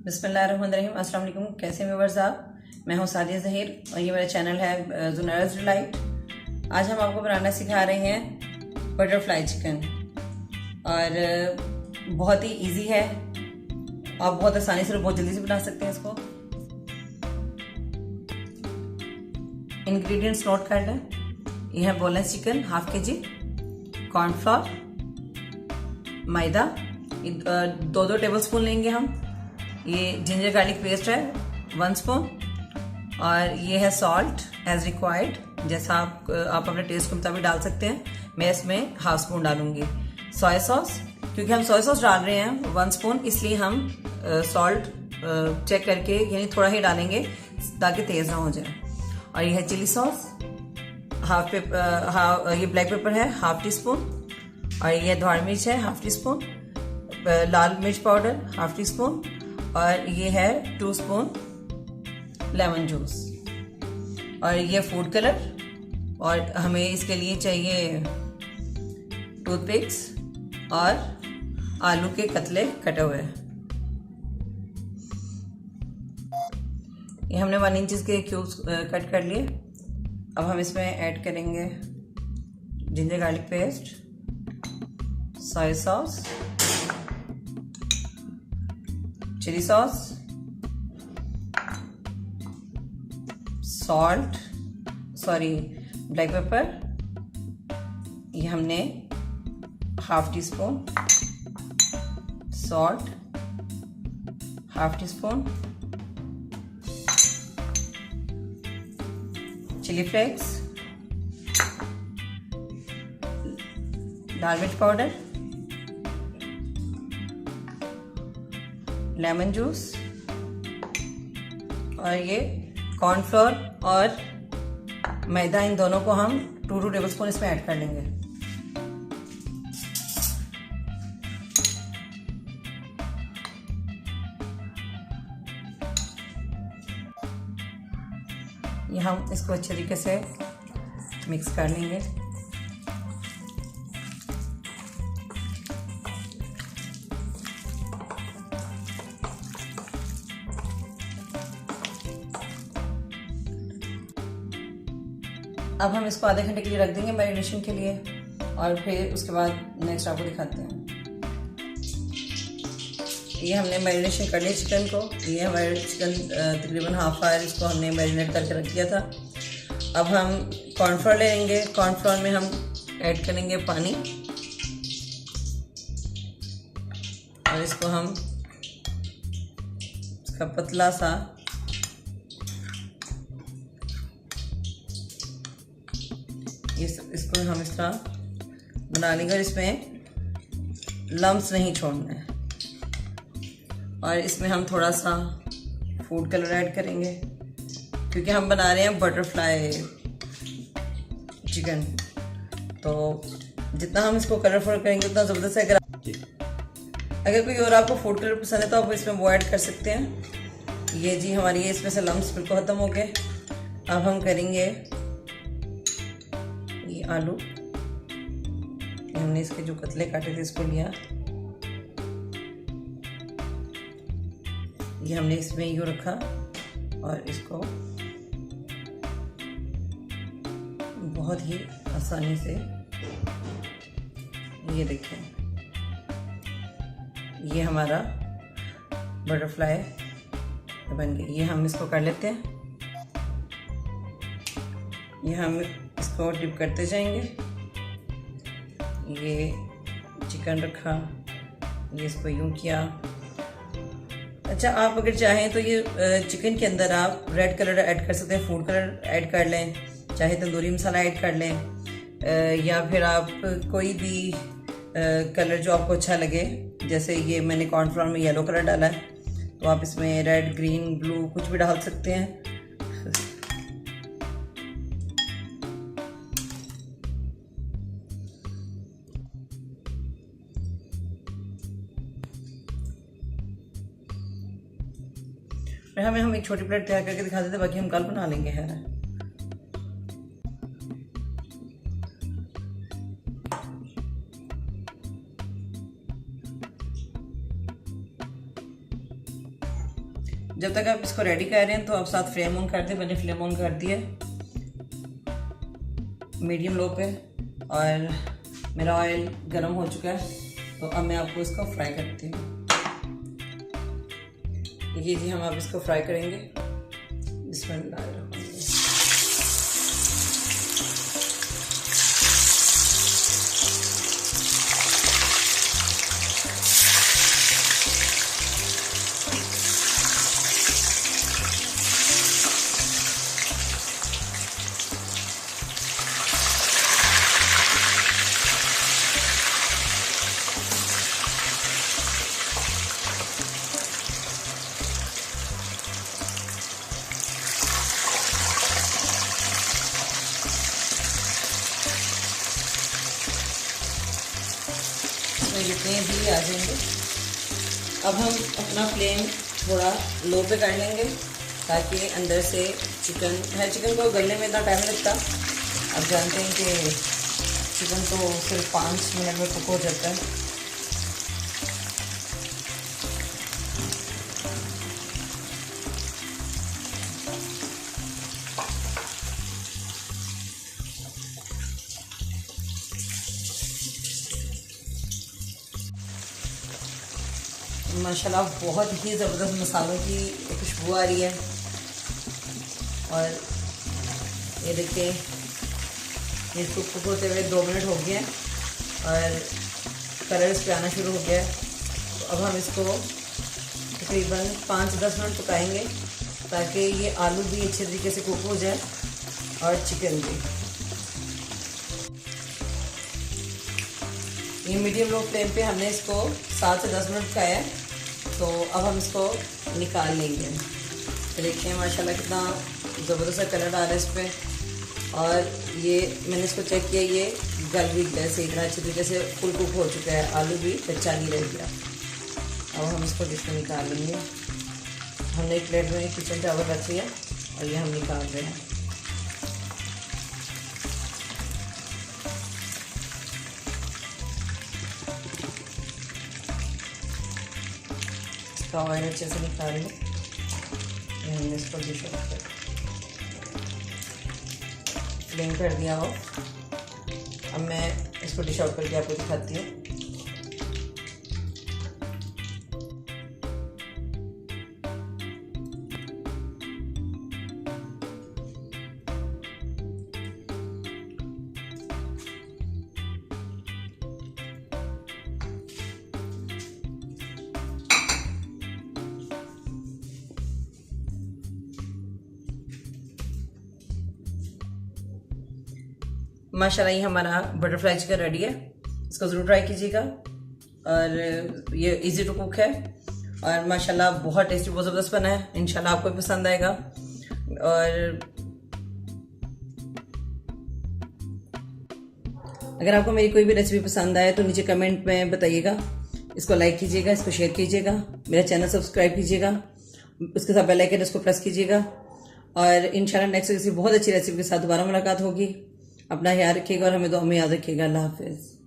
बिस्मिल्लाहिर्रहमानिर्रहीम। अस्सलाम वालेकुम। कैसे हैं व्यूअर्स आप? मैं हूं सादिया ज़हीर और ये मेरा चैनल है ज़ुनैराज़ डिलाइट। आज हम आपको बनाना सिखा रहे हैं बटरफ्लाई चिकन और बहुत ही इजी है। आप बहुत आसानी से और बहुत जल्दी से बना सकते हैं इसको। इंग्रेडिएंट्स नोट कर लें। ये है बोनलेस चिकन हाफ के जी, कॉर्नफ्लोर, मैदा 2 टेबल स्पून लेंगे हम। ये जिंजर गार्लिक पेस्ट है 1 स्पून और ये है सॉल्ट एज रिक्वायर्ड, जैसा आप अपने टेस्ट के मुताबिक डाल सकते हैं। मैं इसमें हाफ स्पून डालूंगी। सोया सॉस, क्योंकि हम सोया सॉस डाल रहे हैं 1 स्पून, इसलिए हम सॉल्ट चेक करके यानी थोड़ा ही डालेंगे ताकि तेज ना हो जाए। और ये है चिली सॉस ये ब्लैक पेपर है हाफ टी स्पून, और ये धौड़ मिर्च है हाफ टी स्पून, लाल मिर्च पाउडर हाफ टी स्पून, और ये है 2 स्पून लेमन जूस, और ये फूड कलर। और हमें इसके लिए चाहिए टूथपिक्स और आलू के कतले कटे हुए। ये हमने 1 इंच के क्यूब्स कट कर लिए। अब हम इसमें ऐड करेंगे ginger garlic paste, soya sauce, chilli sauce, black pepper, ये हमने half teaspoon, salt half teaspoon, chilli flakes, लाल मिर्च पाउडर, लेमन जूस, और ये कॉर्नफ्लोर और मैदा, इन दोनों को हम 2 टेबल स्पून इसमें ऐड कर लेंगे। ये हम इसको अच्छे तरीके से मिक्स कर लेंगे। अब हम इसको आधे घंटे के लिए रख देंगे मैरिनेशन के लिए, और फिर उसके बाद नेक्स्ट आपको दिखाते हैं। ये हमने मैरिनेशन कर लिया चिकन को। ये हमारे चिकन तकरीबन हाफ आवर इसको हमने मैरिनेट करके रख दिया था। अब हम कॉर्नफ्लोर लेंगे। कॉर्नफ्लोर में हम ऐड करेंगे पानी, और इसको हम इसका पतला सा इसको हम इस तरह बना लेंगे, और इसमें लम्स नहीं छोड़ना है। और इसमें हम थोड़ा सा फूड कलर ऐड करेंगे, क्योंकि हम बना रहे हैं बटरफ्लाई चिकन, तो जितना हम इसको कलरफुल करेंगे उतना ज़बरदस्त है। अगर कोई और आपको फूड कलर पसंद है तो आप इसमें वो ऐड कर सकते हैं। ये जी हमारी ये इसमें से लम्स बिल्कुल ख़त्म हो गए। अब हम करेंगे ये आलू, हमने इसके जो कतले काटे थे इसको लिया, ये हमने इसमें यूँ रखा, और इसको बहुत ही आसानी से, ये देखें, ये हमारा बटरफ्लाई बन गया। ये हम इसको कर लेते हैं। ये हम इसको डिप करते जाएंगे। ये चिकन रखा, ये इसको यूं किया। अच्छा, आप अगर चाहें तो ये चिकन के अंदर आप रेड कलर ऐड कर सकते हैं, फूड कलर ऐड कर लें, चाहे तंदूरी मसाला ऐड कर लें, या फिर आप कोई भी कलर जो आपको अच्छा लगे। जैसे ये मैंने कॉर्नफ्लोर में येलो कलर डाला है, तो आप इसमें रेड, ग्रीन, ब्लू कुछ भी डाल सकते हैं। हमें हम एक छोटी प्लेट तैयार करके दिखा देते, बाकी हम कल बना लेंगे। है जब तक आप इसको रेडी कर रहे हैं तो आप साथ फ्लेम ऑन कर दें। मैंने फ्लेम ऑन कर दिया मीडियम लो पे और मेरा ऑयल गर्म हो चुका है। तो अब मैं आपको इसको फ्राई करती हूँ। ये जी हम अब इसको फ्राई करेंगे। बिस्मिल्लाह। जितने भी आ जाएंगे अब हम अपना फ्लेम थोड़ा लो पे कर लेंगे ताकि अंदर से चिकन को गलने में इतना टाइम लगता। आप जानते हैं कि चिकन तो सिर्फ 5 मिनट में कुक हो जाता है। माशाल्लाह बहुत ही ज़बरदस्त मसालों की खुशबू आ रही है। और ये देखिए इसको कुक होते हुए 2 मिनट हो गए हैं और कलर इस पे आना शुरू हो गया है। तो अब हम इसको तकरीबन 5-10 मिनट पकाएंगे ताकि ये आलू भी अच्छे तरीके से कुक हो जाए और चिकन भी। ये मीडियम लो फ्लेम पे हमने इसको 7 से 10 मिनट पकाया है। तो अब हम इसको निकाल लेंगे। तो देखिए माशाल्लाह कितना ज़बरदस्त कलर आ रहा है इस पर। और ये मैंने इसको चेक किया, ये गल भी गया सही तरह अच्छी तरीके से फुल कुक हो चुका है, आलू भी कच्चा नहीं रह गया। अब हम इसको डिश में निकाल लेंगे। हमने एक प्लेट में किचन टॉवल रखी है और ये हम निकाल रहे हैं। इसका ऑयल अच्छे से निकाल लें। हमने इसको डिश ऑफ कर फ्लेम कर दिया हो। अब मैं इसको डिश आउट करके आपको दिखाती हूँ। माशाल्लाह ये हमारा बटरफ्लाई चिकन रेडी है। इसको ज़रूर ट्राई कीजिएगा और ये इजी टू कुक है और माशाल्लाह बहुत टेस्टी, बहुत ज़बरदस्त बना है। इंशाल्लाह आपको भी पसंद आएगा। और अगर आपको मेरी कोई भी रेसिपी पसंद आए तो नीचे कमेंट में बताइएगा। इसको लाइक कीजिएगा, इसको शेयर कीजिएगा, मेरा चैनल सब्सक्राइब कीजिएगा, उसके साथ बेल आइकन इसको प्रेस कीजिएगा। और इंशाल्लाह नेक्स्ट किसी बहुत अच्छी रेसिपी के साथ दोबारा मुलाकात होगी। अपना ख्याल रखिएगा और हमें दुआ में याद रखिएगा। अल्लाह हाफिज़।